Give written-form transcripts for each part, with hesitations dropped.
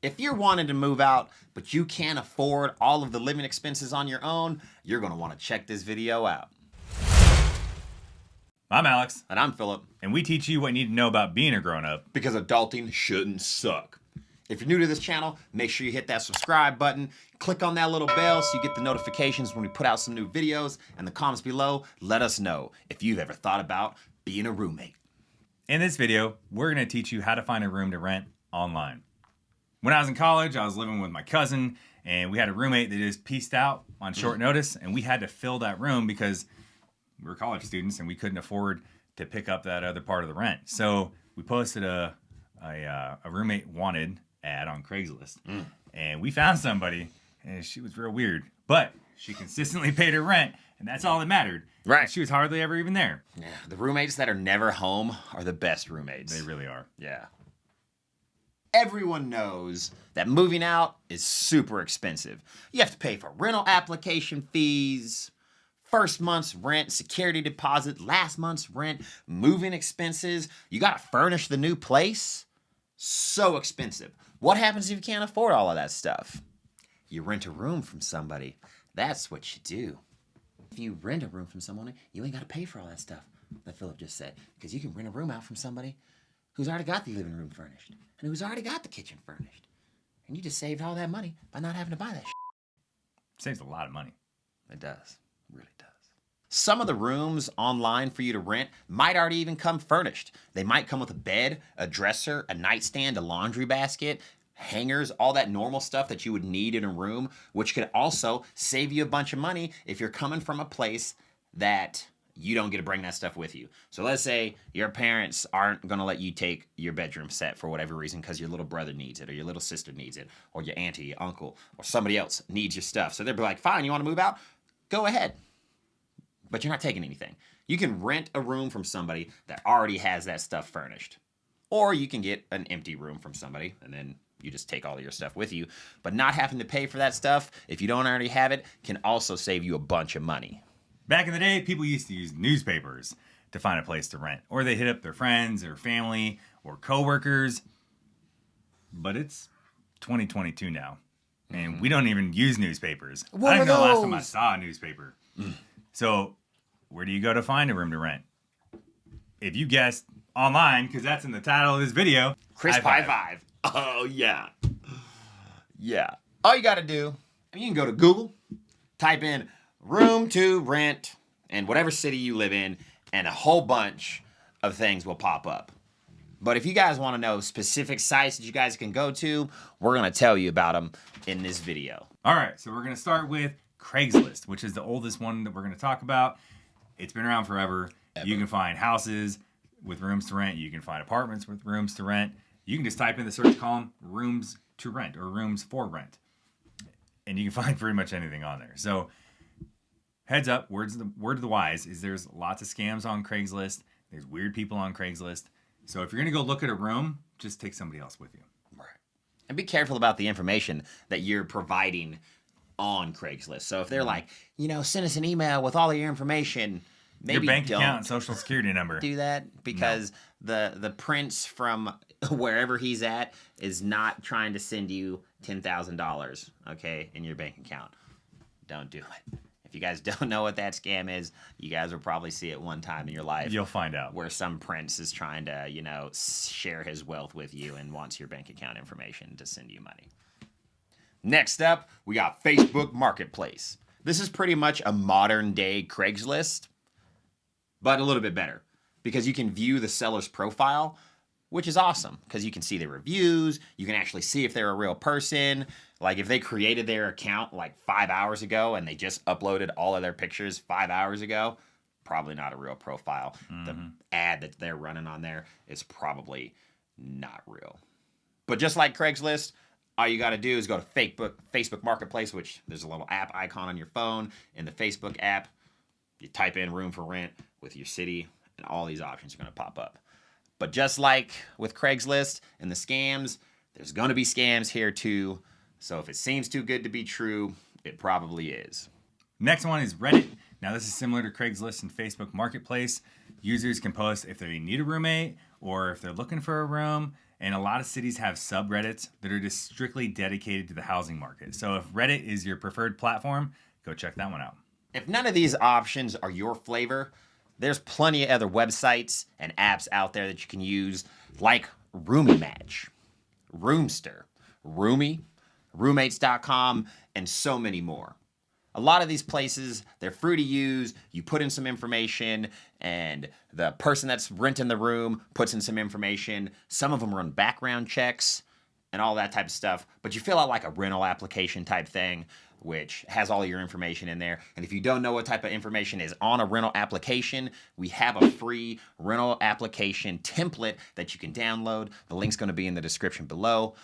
If you're wanting to move out, but you can't afford all of the living expenses on your own, you're going to want to check this video out. I'm Alex. And I'm Philip. And we teach you what you need to know about being a grown-up. Because adulting shouldn't suck. If you're new to this channel, make sure you hit that subscribe button. Click on that little bell so you get the notifications when we put out some new videos. And the comments below, let us know if you've ever thought about being a roommate. In this video, we're going to teach you how to find a room to rent online. When I was in college, I was living with my cousin, and we had a roommate that just pieced out on short notice, and we had to fill that room because we were college students and we couldn't afford to pick up that other part of the rent. So we posted a roommate wanted ad on Craigslist, and we found somebody, and she was real weird, but she consistently paid her rent, and that's all that mattered. Right. And she was hardly ever even there. Yeah, the roommates that are never home are the best roommates. They really are. Yeah. Everyone knows that moving out is super expensive. You have to pay for rental application fees, first month's rent, security deposit, last month's rent, moving expenses. You got to furnish the new place. So expensive. What happens if you can't afford all of that stuff? You rent a room from somebody. That's what you do. If you rent a room from someone, you ain't got to pay for all that stuff that Philip just said. Because you can rent a room out from somebody who's already got the living room furnished and who's already got the kitchen furnished. And you just saved all that money by not having to buy that shit. Saves a lot of money. It does. It really does. Some of the rooms online for you to rent might already even come furnished. They might come with a bed, a dresser, a nightstand, a laundry basket, hangers, all that normal stuff that you would need in a room, which could also save you a bunch of money if you're coming from a place that you don't get to bring that stuff with you. So let's say your parents aren't going to let you take your bedroom set for whatever reason because your little brother needs it or your little sister needs it or your auntie, your uncle, or somebody else needs your stuff. So they'll be like, fine, you want to move out? Go ahead. But you're not taking anything. You can rent a room from somebody that already has that stuff furnished. Or you can get an empty room from somebody and then you just take all of your stuff with you. But not having to pay for that stuff, if you don't already have it, can also save you a bunch of money. Back in the day, people used to use newspapers to find a place to rent. Or they hit up their friends or family or coworkers. But it's 2022 now. And we don't even use newspapers. What I don't are know the last time I those? saw a newspaper. So where do you go to find a room to rent? If you guessed online, because that's in the title of this video. Crisp high five. Oh, yeah. Yeah. All you got to do, you can go to Google, type in room to rent, and whatever city you live in, and a whole bunch of things will pop up. But if you guys want to know specific sites that you guys can go to, we're going to tell you about them in this video. All right, so we're going to start with Craigslist, which is the oldest one that we're going to talk about. It's been around forever. You can find houses with rooms to rent. You can find apartments with rooms to rent. You can just type in the search column, rooms to rent or rooms for rent. And you can find pretty much anything on there. So heads up, word of the wise is there's lots of scams on Craigslist. There's weird people on Craigslist. So if you're going to go look at a room, just take somebody else with you. Right. And be careful about the information that you're providing on Craigslist. So if they're like, send us an email with all of your information, maybe Your bank don't account and social security number. do that, because the prince from wherever he's at is not trying to send you $10,000, okay, in your bank account. Don't do it. If you guys don't know what that scam is, you guys will probably see it one time in your life. You'll find out. Where some prince is trying to, share his wealth with you and wants your bank account information to send you money. Next up, we got Facebook Marketplace. This is pretty much a modern day Craigslist, but a little bit better because you can view the seller's profile, which is awesome because you can see their reviews. You can actually see if they're a real person. Like if they created their account like 5 hours ago and they just uploaded all of their pictures 5 hours ago, probably not a real profile. The ad that they're running on there is probably not real. But just like Craigslist, all you got to do is go to Facebook Marketplace, which there's a little app icon on your phone. In the Facebook app, you type in room for rent with your city, and all these options are going to pop up. But just like with Craigslist and the scams, there's going to be scams here too. So if it seems too good to be true, it probably is. Next one is Reddit. Now this is similar to Craigslist and Facebook Marketplace. Users can post if they need a roommate or if they're looking for a room, And a lot of cities have subreddits that are just strictly dedicated to the housing market. So if Reddit is your preferred platform, go check that one out. If none of these options are your flavor, there's plenty of other websites and apps out there that you can use, like Roomie Match, Roomster, Roomie, Roommates.com, and so many more. A lot of these places, they're free to use. You put in some information, and the person that's renting the room puts in some information. Some of them run background checks and all that type of stuff. But you fill out like a rental application type thing, which has all your information in there. And if you don't know what type of information is on a rental application, we have a free rental application template that you can download. The link's going to be in the description below.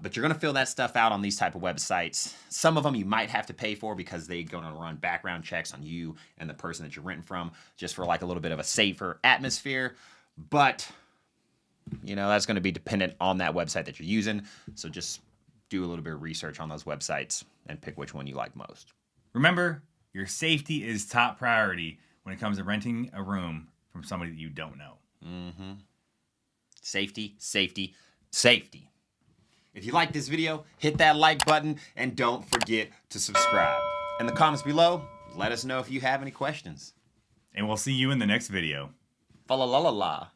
But you're going to fill that stuff out on these type of websites. Some of them you might have to pay for because they're going to run background checks on you and the person that you're renting from, just for like a little bit of a safer atmosphere. But, you know, that's going to be dependent on that website that you're using. So just do a little bit of research on those websites and pick which one you like most. Remember, your safety is top priority when it comes to renting a room from somebody that you don't know. Mm-hmm. Safety, safety, safety. If you like this video, hit that like button and don't forget to subscribe. In the comments below, let us know if you have any questions. And we'll see you in the next video. Fa la la la la.